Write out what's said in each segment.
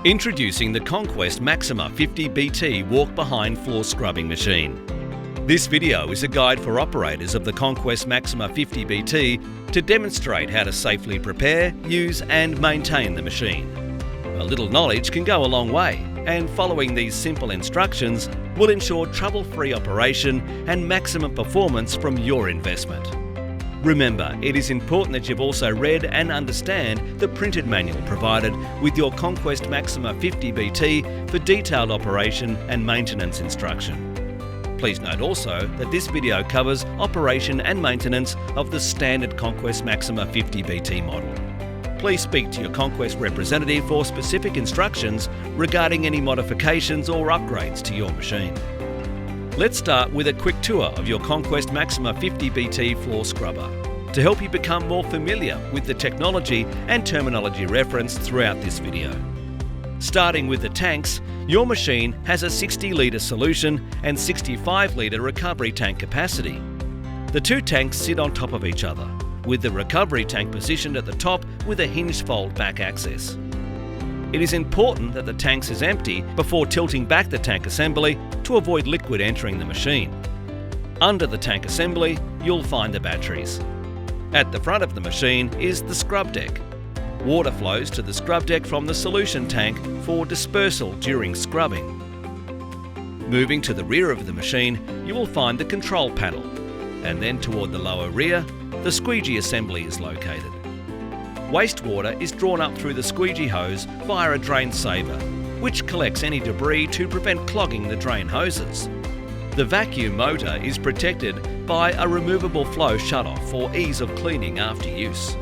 Introducing the Conquest Maxima50BT walk-behind floor scrubbing machine. This video is a guide for operators of the Conquest Maxima50BT to demonstrate how to safely prepare, use and maintain the machine. A little knowledge can go a long way, and following these simple instructions will ensure trouble-free operation and maximum performance from your investment. Remember, it is important that you've also read and understand the printed manual provided with your Conquest Maxima50BT for detailed operation and maintenance instruction. Please note also that this video covers operation and maintenance of the standard Conquest Maxima50BT model. Please speak to your Conquest representative for specific instructions regarding any modifications or upgrades to your machine. Let's start with a quick tour of your Conquest Maxima50BT floor scrubber to help you become more familiar with the technology and terminology referenced throughout this video. Starting with the tanks, your machine has a 60-litre solution and 65-litre recovery tank capacity. The two tanks sit on top of each other, with the recovery tank positioned at the top with a hinged fold back access. It is important that the tank is empty before tilting back the tank assembly to avoid liquid entering the machine. Under the tank assembly, you'll find the batteries. At the front of the machine is the scrub deck. Water flows to the scrub deck from the solution tank for dispersal during scrubbing. Moving to the rear of the machine, you will find the control panel, and then toward the lower rear, the squeegee assembly is located. Wastewater is drawn up through the squeegee hose via a drain saver, which collects any debris to prevent clogging the drain hoses. The vacuum motor is protected by a removable flow shutoff for ease of cleaning after use.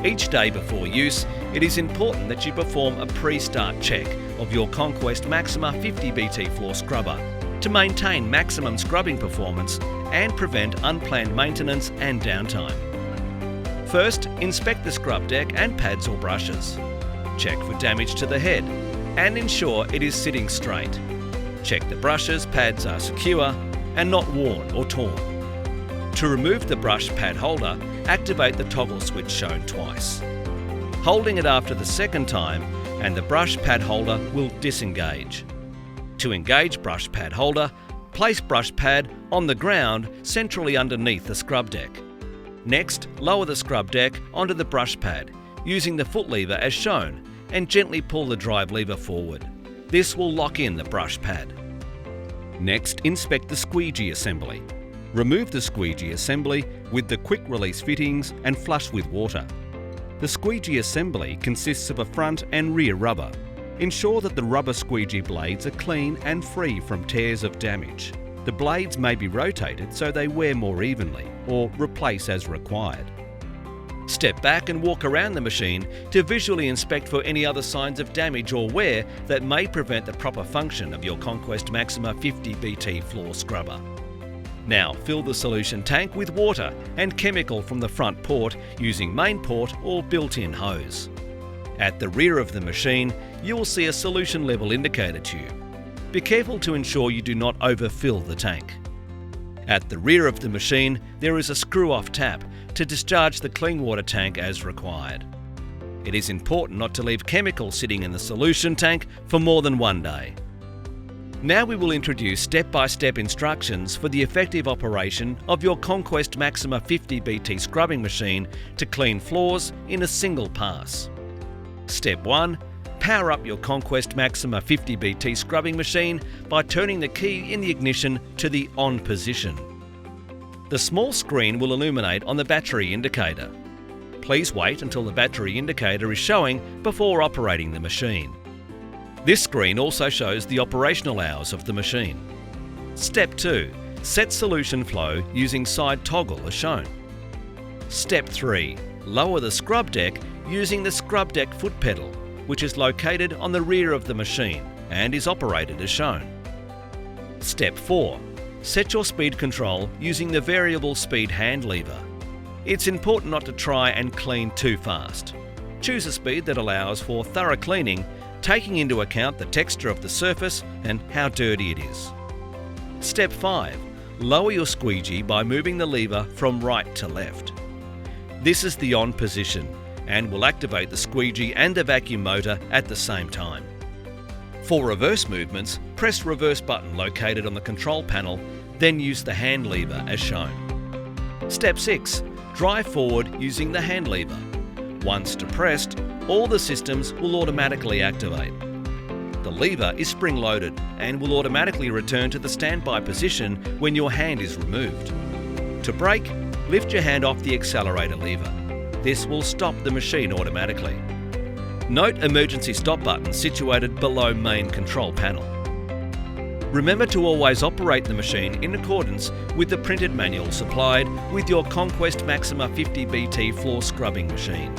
Each day before use, it is important that you perform a pre-start check of your Conquest Maxima50BT floor scrubber to maintain maximum scrubbing performance and prevent unplanned maintenance and downtime. First, inspect the scrub deck and pads or brushes. Check for damage to the head and ensure it is sitting straight. Check the brushes, pads are secure and not worn or torn. To remove the brush pad holder, activate the toggle switch shown twice. Holding it after the second time and the brush pad holder will disengage. To engage brush pad holder, place brush pad on the ground centrally underneath the scrub deck. Next, lower the scrub deck onto the brush pad using the foot lever as shown and gently pull the drive lever forward. This will lock in the brush pad. Next, inspect the squeegee assembly. Remove the squeegee assembly with the quick release fittings and flush with water. The squeegee assembly consists of a front and rear rubber. Ensure that the rubber squeegee blades are clean and free from tears of damage. The blades may be rotated so they wear more evenly, or replace as required. Step back and walk around the machine to visually inspect for any other signs of damage or wear that may prevent the proper function of your Conquest Maxima50BT floor scrubber. Now fill the solution tank with water and chemical from the front port using main port or built-in hose. At the rear of the machine, you will see a solution level indicator tube. Be careful to ensure you do not overfill the tank. At the rear of the machine, there is a screw-off tap to discharge the clean water tank as required. It is important not to leave chemicals sitting in the solution tank for more than one day. Now we will introduce step-by-step instructions for the effective operation of your Conquest Maxima50BT scrubbing machine to clean floors in a single pass. Step 1. Power up your Conquest Maxima50BT scrubbing machine by turning the key in the ignition to the on position. The small screen will illuminate on the battery indicator. Please wait until the battery indicator is showing before operating the machine. This screen also shows the operational hours of the machine. Step 2. Set solution flow using side toggle as shown. Step 3. Lower the scrub deck using the scrub deck foot pedal, which is located on the rear of the machine and is operated as shown. Step 4. Set your speed control using the variable speed hand lever. It's important not to try and clean too fast. Choose a speed that allows for thorough cleaning, taking into account the texture of the surface and how dirty it is. Step 5. Lower your squeegee by moving the lever from right to left. This is the on position, and will activate the squeegee and the vacuum motor at the same time. For reverse movements, press reverse button located on the control panel, then use the hand lever as shown. Step 6. Drive forward using the hand lever. Once depressed, all the systems will automatically activate. The lever is spring-loaded and will automatically return to the standby position when your hand is removed. To brake, lift your hand off the accelerator lever. This will stop the machine automatically. Note emergency stop button situated below main control panel. Remember to always operate the machine in accordance with the printed manual supplied with your Conquest Maxima50BT floor scrubbing machine.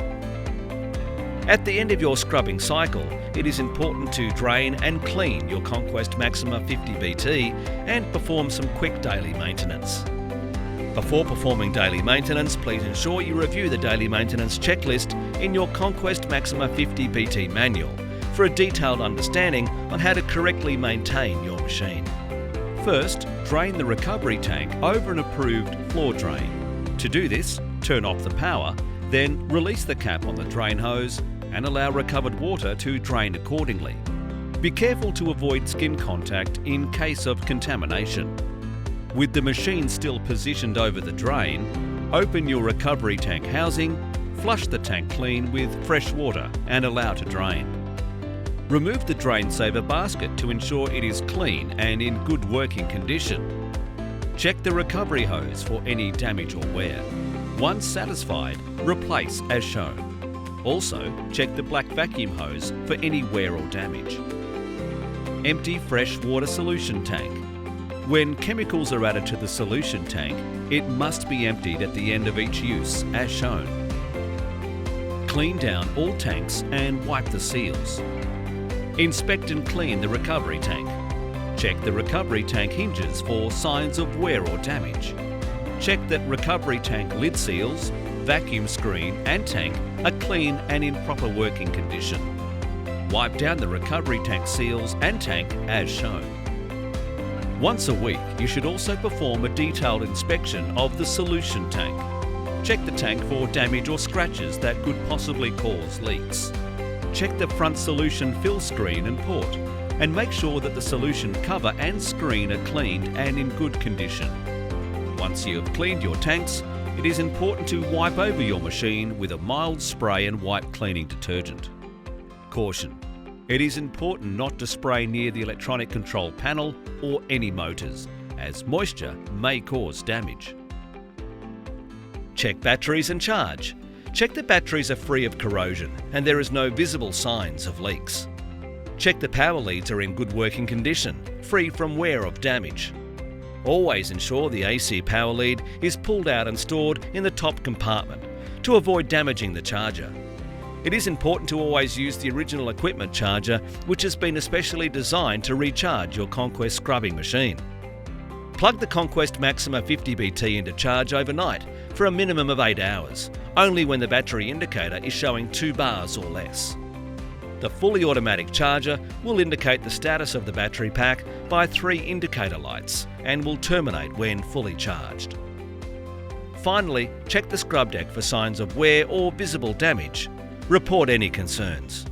At the end of your scrubbing cycle, it is important to drain and clean your Conquest Maxima50BT and perform some quick daily maintenance. Before performing daily maintenance, please ensure you review the daily maintenance checklist in your Conquest Maxima50BT manual for a detailed understanding on how to correctly maintain your machine. First, drain the recovery tank over an approved floor drain. To do this, turn off the power, then release the cap on the drain hose and allow recovered water to drain accordingly. Be careful to avoid skin contact in case of contamination. With the machine still positioned over the drain, open your recovery tank housing, flush the tank clean with fresh water and allow to drain. Remove the drain saver basket to ensure it is clean and in good working condition. Check the recovery hose for any damage or wear. Once satisfied, replace as shown. Also, check the black vacuum hose for any wear or damage. Empty fresh water solution tank. When chemicals are added to the solution tank, it must be emptied at the end of each use as shown. Clean down all tanks and wipe the seals. Inspect and clean the recovery tank. Check the recovery tank hinges for signs of wear or damage. Check that recovery tank lid seals, vacuum screen and tank are clean and in proper working condition. Wipe down the recovery tank seals and tank as shown. Once a week, you should also perform a detailed inspection of the solution tank. Check the tank for damage or scratches that could possibly cause leaks. Check the front solution fill screen and port, and make sure that the solution cover and screen are cleaned and in good condition. Once you have cleaned your tanks, it is important to wipe over your machine with a mild spray and wipe cleaning detergent. Caution: it is important not to spray near the electronic control panel or any motors, as moisture may cause damage. Check batteries and charge. Check the batteries are free of corrosion and there is no visible signs of leaks. Check the power leads are in good working condition, free from wear or damage. Always ensure the AC power lead is pulled out and stored in the top compartment to avoid damaging the charger. It is important to always use the original equipment charger, which has been especially designed to recharge your Conquest scrubbing machine. Plug the Conquest Maxima50BT into charge overnight for a minimum of 8 hours, only when the battery indicator is showing 2 bars or less. The fully automatic charger will indicate the status of the battery pack by 3 indicator lights and will terminate when fully charged. Finally, check the scrub deck for signs of wear or visible damage. Report any concerns.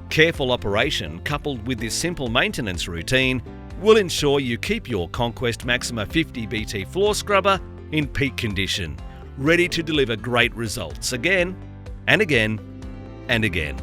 Careful operation coupled with this simple maintenance routine will ensure you keep your Conquest Maxima50BT floor scrubber in peak condition, ready to deliver great results again and again and again.